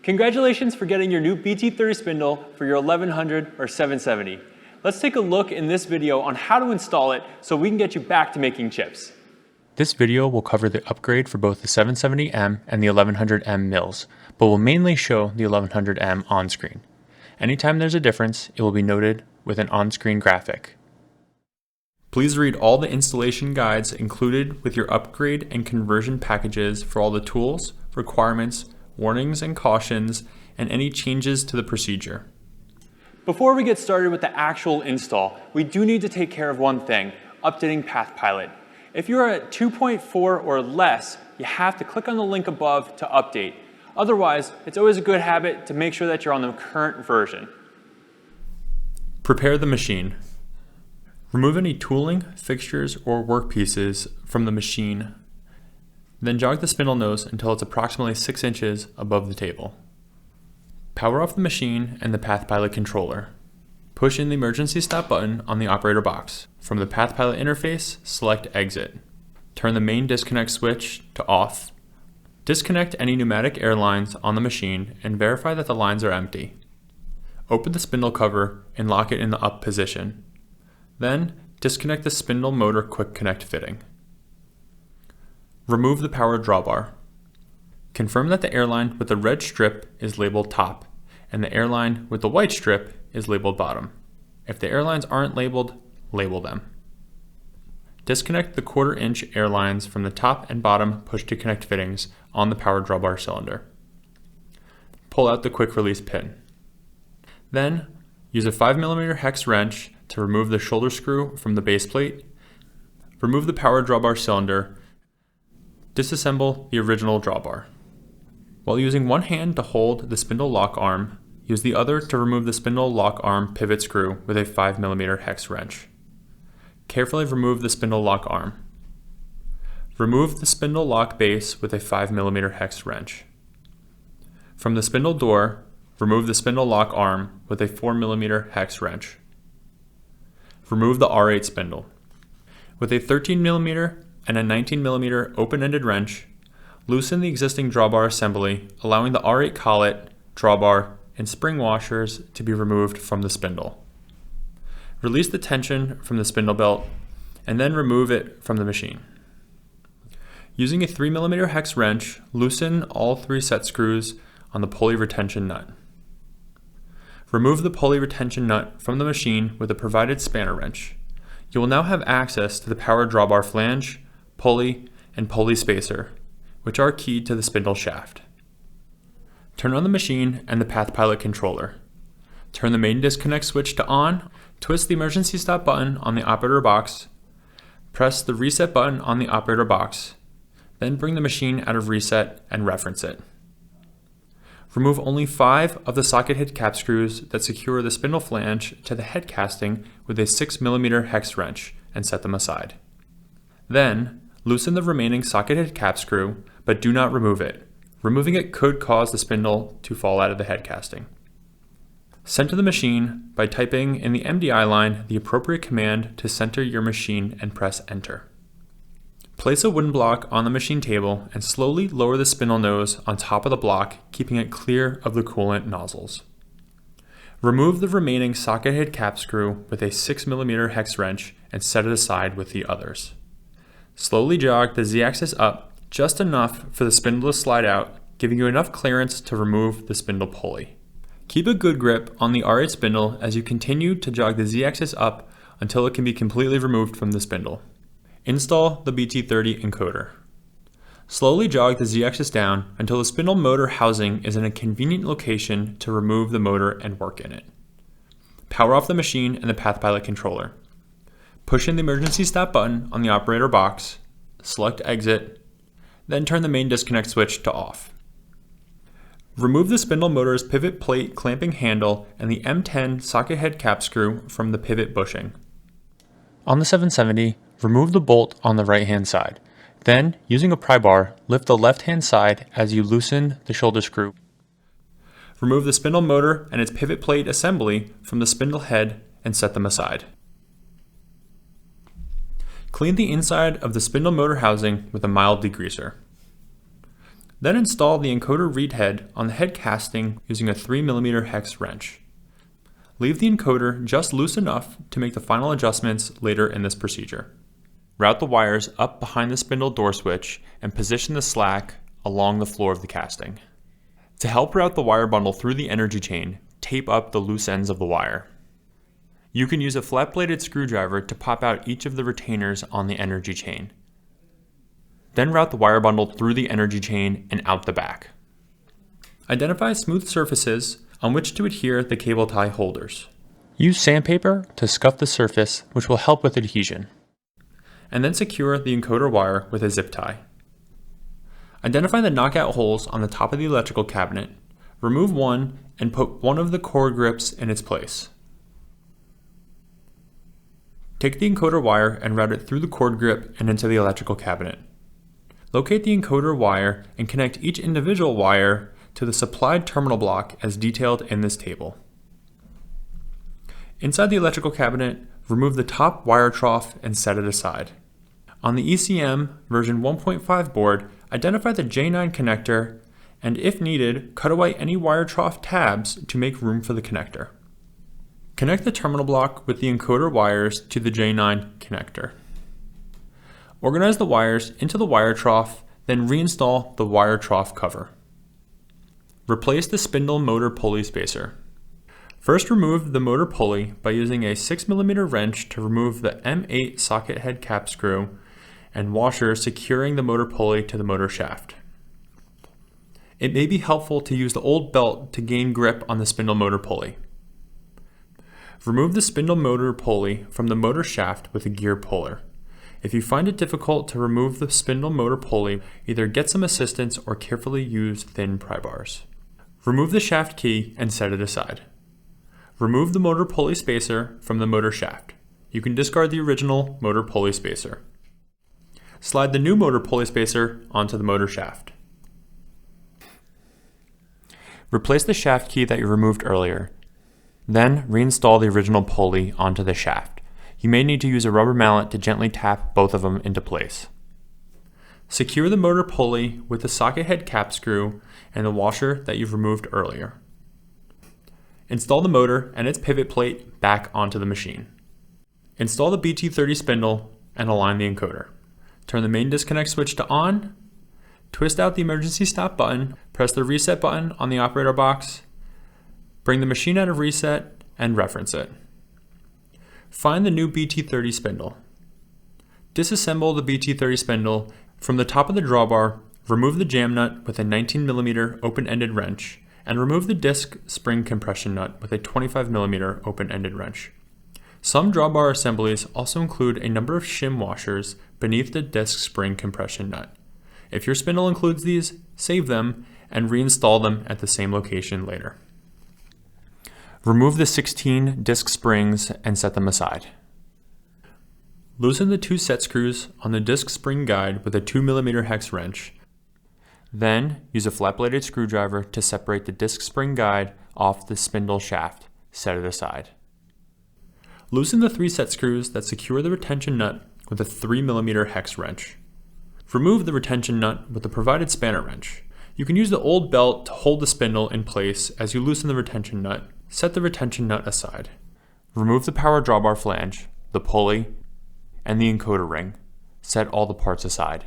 Congratulations for getting your new BT30 Spindle for your 1100 or 770. Let's take a look in this video on how to install it so we can get you back to making chips. This video will cover the upgrade for both the 770M and the 1100M mills, but will mainly show the 1100M on screen. Anytime there's a difference, it will be noted with an on-screen graphic. Please read all the installation guides included with your upgrade and conversion packages for all the tools, requirements, warnings and cautions, and any changes to the procedure. Before we get started with the actual install, we do need to take care of one thing, updating PathPilot. If you're at 2.4 or less, you have to click on the link above to update. Otherwise, it's always a good habit to make sure that you're on the current version. Prepare the machine. Remove any tooling, fixtures, or workpieces from the machine. Then jog the spindle nose until it's approximately 6 inches above the table. Power off the machine and the PathPilot controller. Push in the emergency stop button on the operator box. From the PathPilot interface, select Exit. Turn the main disconnect switch to off. Disconnect any pneumatic air lines on the machine and verify that the lines are empty. Open the spindle cover and lock it in the up position. Then, disconnect the spindle motor quick connect fitting. Remove the power drawbar. Confirm that the airline with the red strip is labeled top, and the airline with the white strip is labeled bottom. If the airlines aren't labeled, label them. Disconnect the 1/4 inch airlines from the top and bottom push to connect fittings on the power drawbar cylinder. Pull out the quick release pin. Then, use a 5mm hex wrench to remove the shoulder screw from the base plate. Remove the power drawbar cylinder. Disassemble the original drawbar. While using one hand to hold the spindle lock arm, use the other to remove the spindle lock arm pivot screw with a 5mm hex wrench. Carefully remove the spindle lock arm. Remove the spindle lock base with a 5mm hex wrench. From the spindle door, remove the spindle lock arm with a 4mm hex wrench. Remove the R8 spindle. With a 13mm and a 19mm open-ended wrench, loosen the existing drawbar assembly, allowing the R8 collet, drawbar, and spring washers to be removed from the spindle. Release the tension from the spindle belt, and then remove it from the machine. Using a 3mm hex wrench, loosen all 3 set screws on the pulley retention nut. Remove the pulley retention nut from the machine with a provided spanner wrench. You will now have access to the power drawbar flange, pulley, and pulley spacer, which are keyed to the spindle shaft. Turn on the machine and the PathPilot controller. Turn the main disconnect switch to on, twist the emergency stop button on the operator box, press the reset button on the operator box, then bring the machine out of reset and reference it. Remove only 5 of the socket head cap screws that secure the spindle flange to the head casting with a 6mm hex wrench and set them aside. Then, loosen the remaining socket head cap screw, but do not remove it. Removing it could cause the spindle to fall out of the head casting. Center the machine by typing in the MDI line the appropriate command to center your machine and press Enter. Place a wooden block on the machine table and slowly lower the spindle nose on top of the block, keeping it clear of the coolant nozzles. Remove the remaining socket head cap screw with a 6mm hex wrench and set it aside with the others. Slowly jog the Z-axis up just enough for the spindle to slide out, giving you enough clearance to remove the spindle pulley. Keep a good grip on the R8 spindle as you continue to jog the Z-axis up until it can be completely removed from the spindle. Install the BT30 encoder. Slowly jog the Z-axis down until the spindle motor housing is in a convenient location to remove the motor and work in it. Power off the machine and the PathPilot controller. Push in the emergency stop button on the operator box, select Exit, then turn the main disconnect switch to off. Remove the spindle motor's pivot plate clamping handle and the M10 socket head cap screw from the pivot bushing. On the 770, remove the bolt on the right-hand side. Then, using a pry bar, lift the left-hand side as you loosen the shoulder screw. Remove the spindle motor and its pivot plate assembly from the spindle head and set them aside. Clean the inside of the spindle motor housing with a mild degreaser. Then install the encoder reed head on the head casting using a 3mm hex wrench. Leave the encoder just loose enough to make the final adjustments later in this procedure. Route the wires up behind the spindle door switch and position the slack along the floor of the casting. To help route the wire bundle through the energy chain, tape up the loose ends of the wire. You can use a flat-bladed screwdriver to pop out each of the retainers on the energy chain. Then route the wire bundle through the energy chain and out the back. Identify smooth surfaces on which to adhere the cable tie holders. Use sandpaper to scuff the surface, which will help with adhesion. And then secure the encoder wire with a zip tie. Identify the knockout holes on the top of the electrical cabinet, remove one, and put one of the cord grips in its place. Take the encoder wire and route it through the cord grip and into the electrical cabinet. Locate the encoder wire and connect each individual wire to the supplied terminal block as detailed in this table. Inside the electrical cabinet, remove the top wire trough and set it aside. On the ECM version 1.5 board, identify the J9 connector and, if needed, cut away any wire trough tabs to make room for the connector. Connect the terminal block with the encoder wires to the J9 connector. Organize the wires into the wire trough, then reinstall the wire trough cover. Replace the spindle motor pulley spacer. First, remove the motor pulley by using a 6mm wrench to remove the M8 socket head cap screw and washer securing the motor pulley to the motor shaft. It may be helpful to use the old belt to gain grip on the spindle motor pulley. Remove the spindle motor pulley from the motor shaft with a gear puller. If you find it difficult to remove the spindle motor pulley, either get some assistance or carefully use thin pry bars. Remove the shaft key and set it aside. Remove the motor pulley spacer from the motor shaft. You can discard the original motor pulley spacer. Slide the new motor pulley spacer onto the motor shaft. Replace the shaft key that you removed earlier. Then reinstall the original pulley onto the shaft. You may need to use a rubber mallet to gently tap both of them into place. Secure the motor pulley with the socket head cap screw and the washer that you've removed earlier. Install the motor and its pivot plate back onto the machine. Install the BT30 spindle and align the encoder. Turn the main disconnect switch to on, twist out the emergency stop button, press the reset button on the operator box, bring the machine out of reset, and reference it. Find the new BT30 spindle. Disassemble the BT30 spindle from the top of the drawbar, remove the jam nut with a 19mm open-ended wrench, and remove the disc spring compression nut with a 25mm open-ended wrench. Some drawbar assemblies also include a number of shim washers beneath the disc spring compression nut. If your spindle includes these, save them and reinstall them at the same location later. Remove the 16 disc springs and set them aside. Loosen the 2 set screws on the disc spring guide with a 2mm hex wrench. Then use a flat-bladed screwdriver to separate the disc spring guide off the spindle shaft. Set it aside. Loosen the 3 set screws that secure the retention nut with a 3mm hex wrench. Remove the retention nut with the provided spanner wrench. You can use the old belt to hold the spindle in place as you loosen the retention nut. Set the retention nut aside. Remove the power drawbar flange, the pulley, and the encoder ring. Set all the parts aside.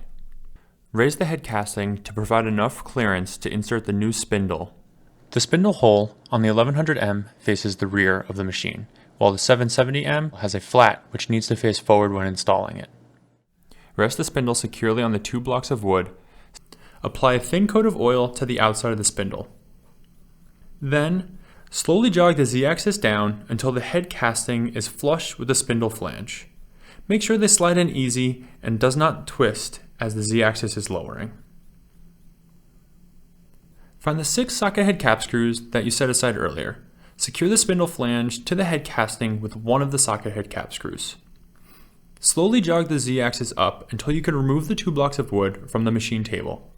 Raise the head casting to provide enough clearance to insert the new spindle. The spindle hole on the 1100M faces the rear of the machine, while the 770M has a flat which needs to face forward when installing it. Rest the spindle securely on the 2 blocks of wood. Apply a thin coat of oil to the outside of the spindle. Then, slowly jog the Z-axis down until the head casting is flush with the spindle flange. Make sure they slide in easy and does not twist as the Z-axis is lowering. Find the 6 socket head cap screws that you set aside earlier. Secure the spindle flange to the head casting with one of the socket head cap screws. Slowly jog the Z-axis up until you can remove the 2 blocks of wood from the machine table.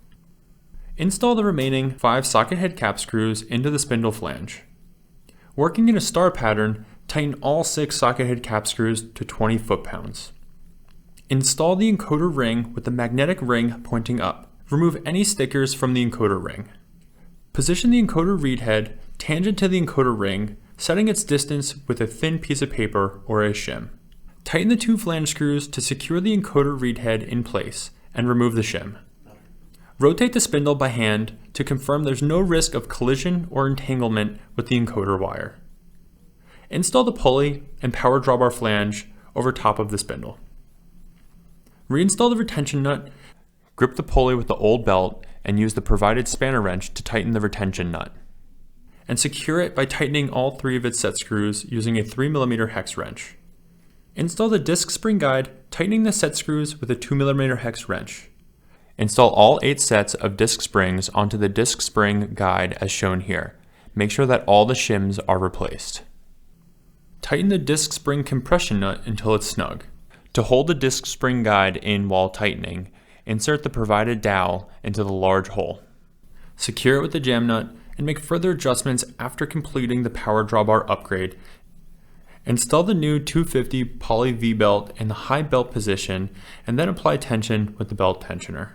Install the remaining 5 socket head cap screws into the spindle flange. Working in a star pattern, tighten all 6 socket head cap screws to 20 foot-pounds. Install the encoder ring with the magnetic ring pointing up. Remove any stickers from the encoder ring. Position the encoder read head tangent to the encoder ring, setting its distance with a thin piece of paper or a shim. Tighten the 2 flange screws to secure the encoder read head in place and remove the shim. Rotate the spindle by hand to confirm there's no risk of collision or entanglement with the encoder wire. Install the pulley and power drawbar flange over top of the spindle. Reinstall the retention nut. Grip the pulley with the old belt and use the provided spanner wrench to tighten the retention nut. And secure it by tightening all 3 of its set screws using a 3mm hex wrench. Install the disc spring guide, tightening the set screws with a 2mm hex wrench. Install all 8 sets of disc springs onto the disc spring guide as shown here. Make sure that all the shims are replaced. Tighten the disc spring compression nut until it's snug. To hold the disc spring guide in while tightening, insert the provided dowel into the large hole. Secure it with the jam nut and make further adjustments after completing the power drawbar upgrade. Install the new 250 poly V-belt in the high belt position and then apply tension with the belt tensioner.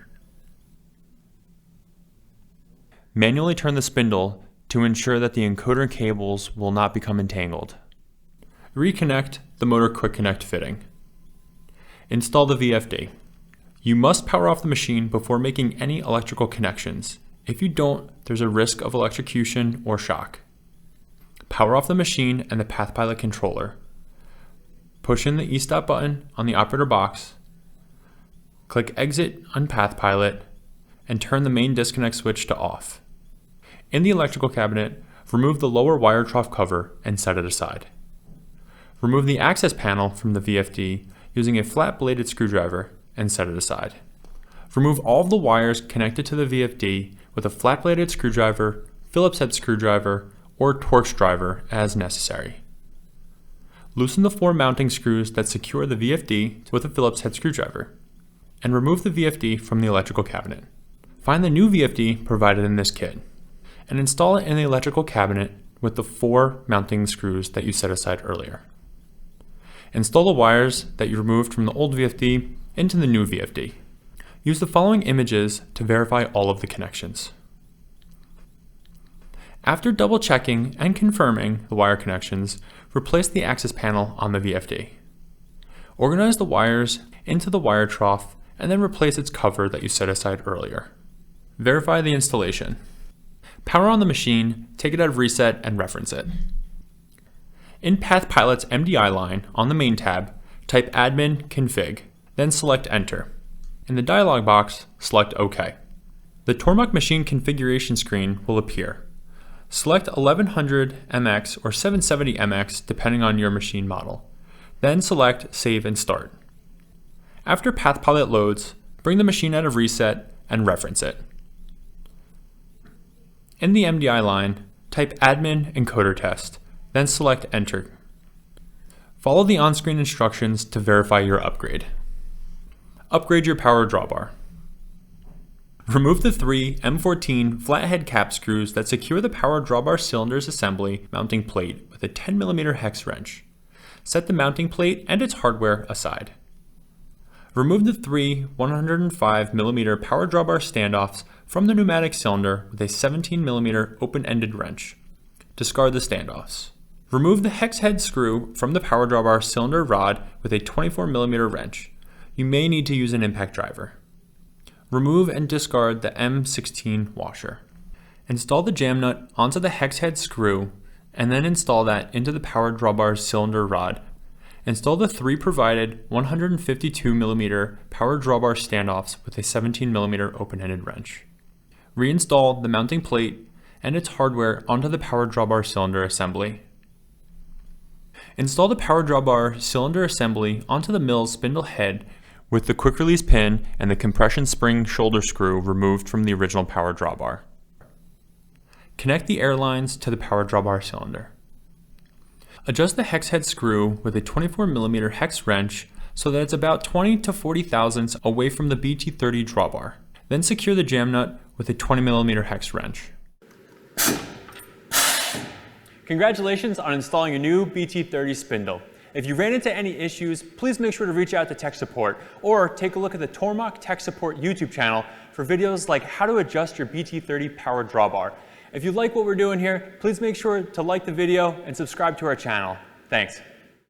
Manually turn the spindle to ensure that the encoder cables will not become entangled. Reconnect the motor quick connect fitting. Install the VFD. You must power off the machine before making any electrical connections. If you don't, there's a risk of electrocution or shock. Power off the machine and the PathPilot controller. Push in the e-stop button on the operator box. Click exit on PathPilot and turn the main disconnect switch to off. In the electrical cabinet, remove the lower wire trough cover and set it aside. Remove the access panel from the VFD using a flat bladed screwdriver and set it aside. Remove all of the wires connected to the VFD with a flat bladed screwdriver, Phillips head screwdriver, or Torx driver as necessary. Loosen the 4 mounting screws that secure the VFD with a Phillips head screwdriver, and remove the VFD from the electrical cabinet. Find the new VFD provided in this kit, and install it in the electrical cabinet with the 4 mounting screws that you set aside earlier. Install the wires that you removed from the old VFD into the new VFD. Use the following images to verify all of the connections. After double checking and confirming the wire connections, replace the access panel on the VFD. Organize the wires into the wire trough and then replace its cover that you set aside earlier. Verify the installation. Power on the machine, take it out of reset and reference it. In PathPilot's MDI line on the main tab, type admin config, then select enter. In the dialog box, select OK. The Tormach machine configuration screen will appear. Select 1100MX or 770MX depending on your machine model. Then select Save and Start. After PathPilot loads, bring the machine out of reset and reference it. In the MDI line, type admin encoder test, then select Enter. Follow the on-screen instructions to verify your upgrade. Upgrade your power drawbar. Remove the 3 M14 flathead cap screws that secure the power drawbar cylinder's assembly mounting plate with a 10mm hex wrench. Set the mounting plate and its hardware aside. Remove the 3 105mm power drawbar standoffs from the pneumatic cylinder with a 17mm open-ended wrench. Discard the standoffs. Remove the hex head screw from the power drawbar cylinder rod with a 24mm wrench. You may need to use an impact driver. Remove and discard the M16 washer. Install the jam nut onto the hex head screw and then install that into the power drawbar cylinder rod. Install the 3 provided 152mm power drawbar standoffs with a 17mm open-ended wrench. Reinstall the mounting plate and its hardware onto the power drawbar cylinder assembly. Install the power drawbar cylinder assembly onto the mill's spindle head with the quick release pin and the compression spring shoulder screw removed from the original power drawbar. Connect the air lines to the power drawbar cylinder. Adjust the hex head screw with a 24mm hex wrench so that it's about 20 to 40 thousandths away from the BT30 drawbar. Then secure the jam nut with a 20mm hex wrench. Congratulations on installing a new BT30 Spindle. If you ran into any issues, please make sure to reach out to tech support or take a look at the Tormach Tech Support YouTube channel for videos like how to adjust your BT30 powered drawbar. If you like what we're doing here, please make sure to like the video and subscribe to our channel. Thanks.